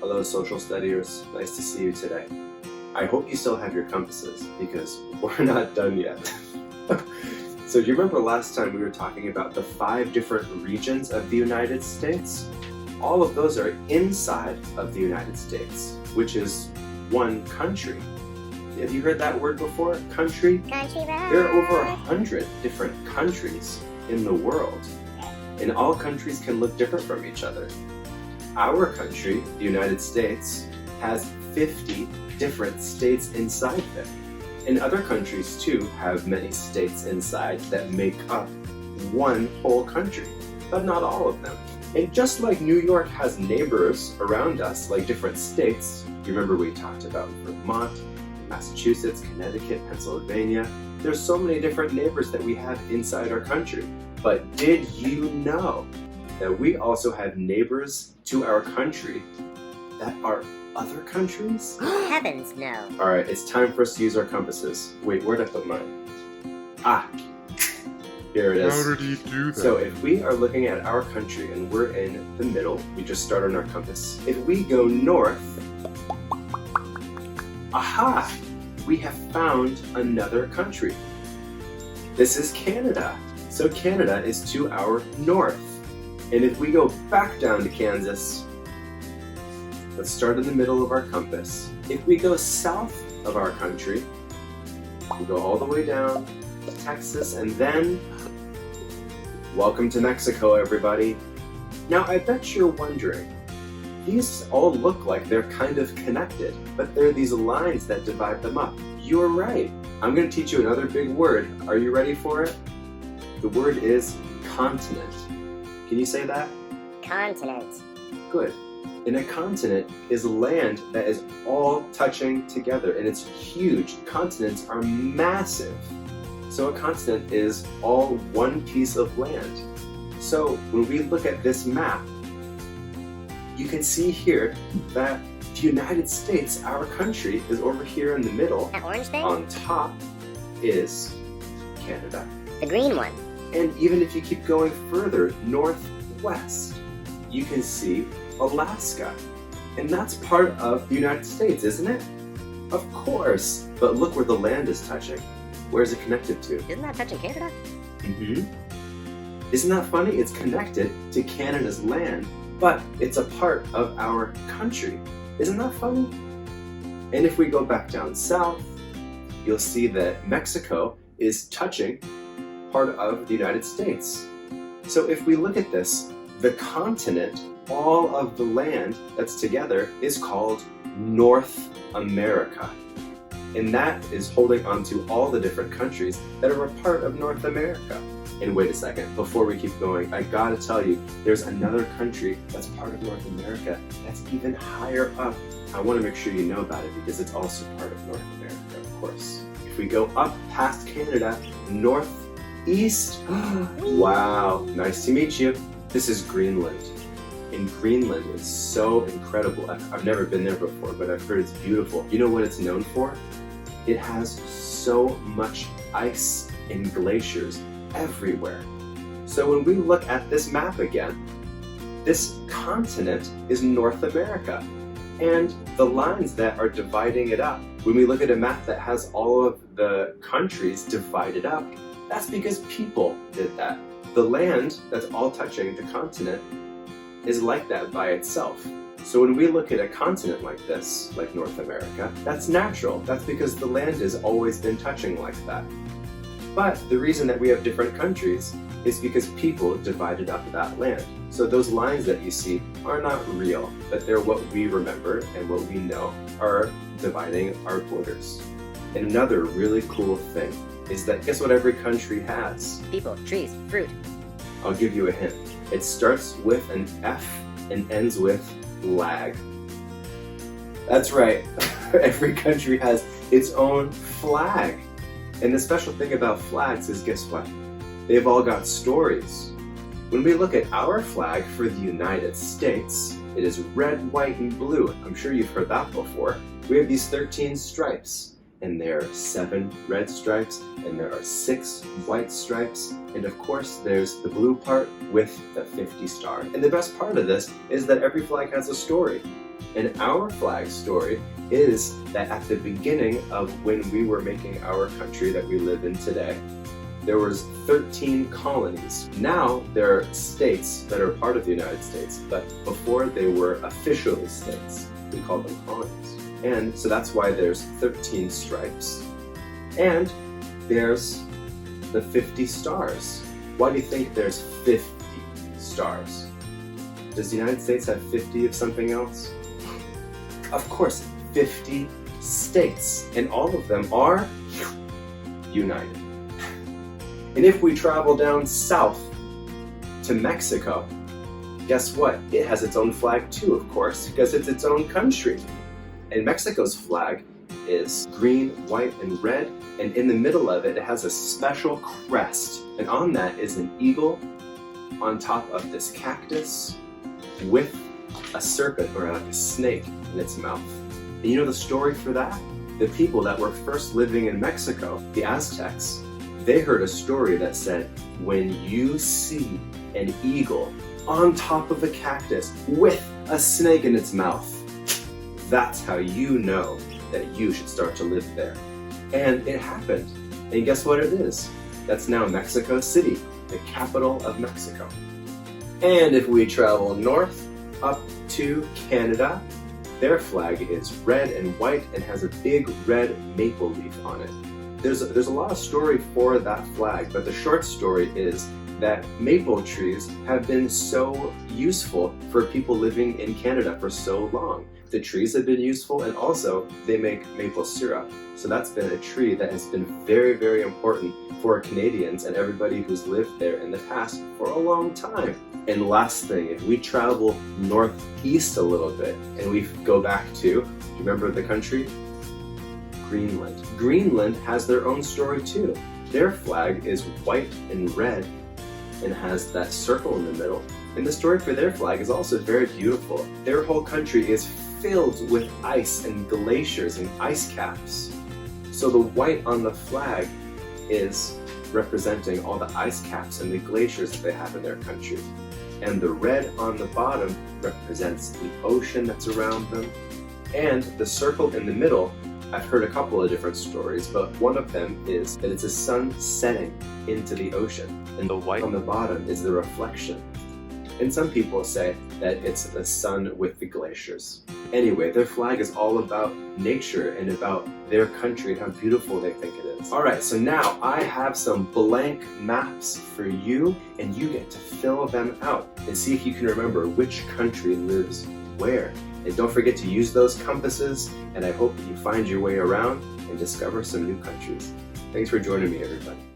Hello, social studiers. Nice to see you today. I hope you still have your compasses because we're not done yet. So do you remember last time we were talking about the 5 different regions of the United States? All of those are inside of the United States, which is one country. Have you heard that word before? Country? Country road. There are over 100 different countries in the world, and all countries can look different from each other. Our country, the United States, has 50 different states inside them. And other countries too have many states inside that make up one whole country, but not all of them. And just like New York has neighbors around us, like different states, you remember we talked about Vermont, Massachusetts, Connecticut, Pennsylvania. There's so many different neighbors that we have inside our country. But did you know that we also have neighbors to our country that are other countries? Heavens no. Alright, it's time for us to use our compasses. Wait, where'd I put mine? Ah, here it is. How did he do that? So if we are looking at our country and we're in the middle, we just start on our compass. If we go north, aha, we have found another country. This is Canada. So Canada is to our north. And if we go back down to Kansas, let's start in the middle of our compass. If we go south of our country, we go all the way down to Texas, and then welcome to Mexico, everybody. Now, I bet you're wondering, these all look like they're kind of connected, but there are these lines that divide them up. You're right. I'm going to teach you another big word. Are you ready for it? The word is continent. Can you say that? Continent. Good. And a continent is land that is all touching together, and it's huge. Continents are massive. So a continent is all one piece of land. So when we look at this map, you can see here that the United States, our country, is over here in the middle. That orange thing? On top is Canada. The green one. And even if you keep going further northwest, you can see Alaska. And that's part of the United States, isn't it? Of course. But look where the land is touching. Where is it connected to? Isn't that touching Canada? Isn't that funny? It's connected to Canada's land, but it's a part of our country. Isn't that funny? And if we go back down south, you'll see that Mexico is touching part of the United States. So if we look at this, the continent, all of the land that's together, is called North America. And that is holding onto all the different countries that are a part of North America. And wait a second, before we keep going, I gotta tell you, there's another country that's part of North America that's even higher up. I wanna make sure you know about it because it's also part of North America, of course. If we go up past Canada, northeast, wow, nice to meet you. This is Greenland. And Greenland is so incredible. I've never been there before, but I've heard it's beautiful. You know what it's known for? It has so much ice and glaciers everywhere. So when we look at this map again, this continent is North America. And the lines that are dividing it up, when we look at a map that has all of the countries divided up, that's because people did that. The land that's all touching the continent is like that by itself. So when we look at a continent like this, like North America, that's natural. That's because the land has always been touching like that. But the reason that we have different countries is because people divided up that land. So those lines that you see are not real, but they're what we remember and what we know are dividing our borders. And another really cool thing is that guess what every country has? People, trees, fruit. I'll give you a hint. It starts with an F and ends with flag. That's right. Every country has its own flag. And the special thing about flags is, guess what? They've all got stories. When we look at our flag for the United States, it is red, white, and blue. I'm sure you've heard that before. We have these 13 stripes. And there are 7 red stripes, and there are 6 white stripes, and of course there's the blue part with the 50 stars. And the best part of this is that every flag has a story. And our flag story is that at the beginning of when we were making our country that we live in today, there was 13 colonies. Now there are states that are part of the United States, but before they were officially states. We call them colonies. And so that's why there's 13 stripes. And there's the 50 stars. Why do you think there's 50 stars? Does the United States have 50 of something else? Of course, 50 states, and all of them are united. And if we travel down south to Mexico, guess what? It has its own flag too, of course, because it's its own country. And Mexico's flag is green, white, and red, and in the middle of it, it has a special crest. And on that is an eagle on top of this cactus with a serpent or like a snake in its mouth. And you know the story for that? The people that were first living in Mexico, the Aztecs, they heard a story that said, when you see an eagle on top of a cactus with a snake in its mouth, that's how you know that you should start to live there. And it happened. And guess what it is? That's now Mexico City, the capital of Mexico. And if we travel north up to Canada, their flag is red and white and has a big red maple leaf on it. There's a lot of story for that flag, but the short story is that maple trees have been so useful for people living in Canada for so long. The trees have been useful, and also they make maple syrup. So that's been a tree that has been very, very important for Canadians and everybody who's lived there in the past for a long time. And last thing, if we travel northeast a little bit and we go back to, do you remember the country? Greenland. Greenland has their own story too. Their flag is white and red and has that circle in the middle. And the story for their flag is also very beautiful. Their whole country is filled with ice and glaciers and ice caps. So the white on the flag is representing all the ice caps and the glaciers that they have in their country. And the red on the bottom represents the ocean that's around them. And the circle in the middle, I've heard a couple of different stories, but one of them is that it's a sun setting into the ocean, and the white on the bottom is the reflection. And some people say that it's the sun with the glaciers. Anyway, their flag is all about nature and about their country and how beautiful they think it is. Alright, so now I have some blank maps for you, and you get to fill them out and see if you can remember which country lives where. And don't forget to use those compasses, and I hope you find your way around and discover some new countries. Thanks for joining me, everybody.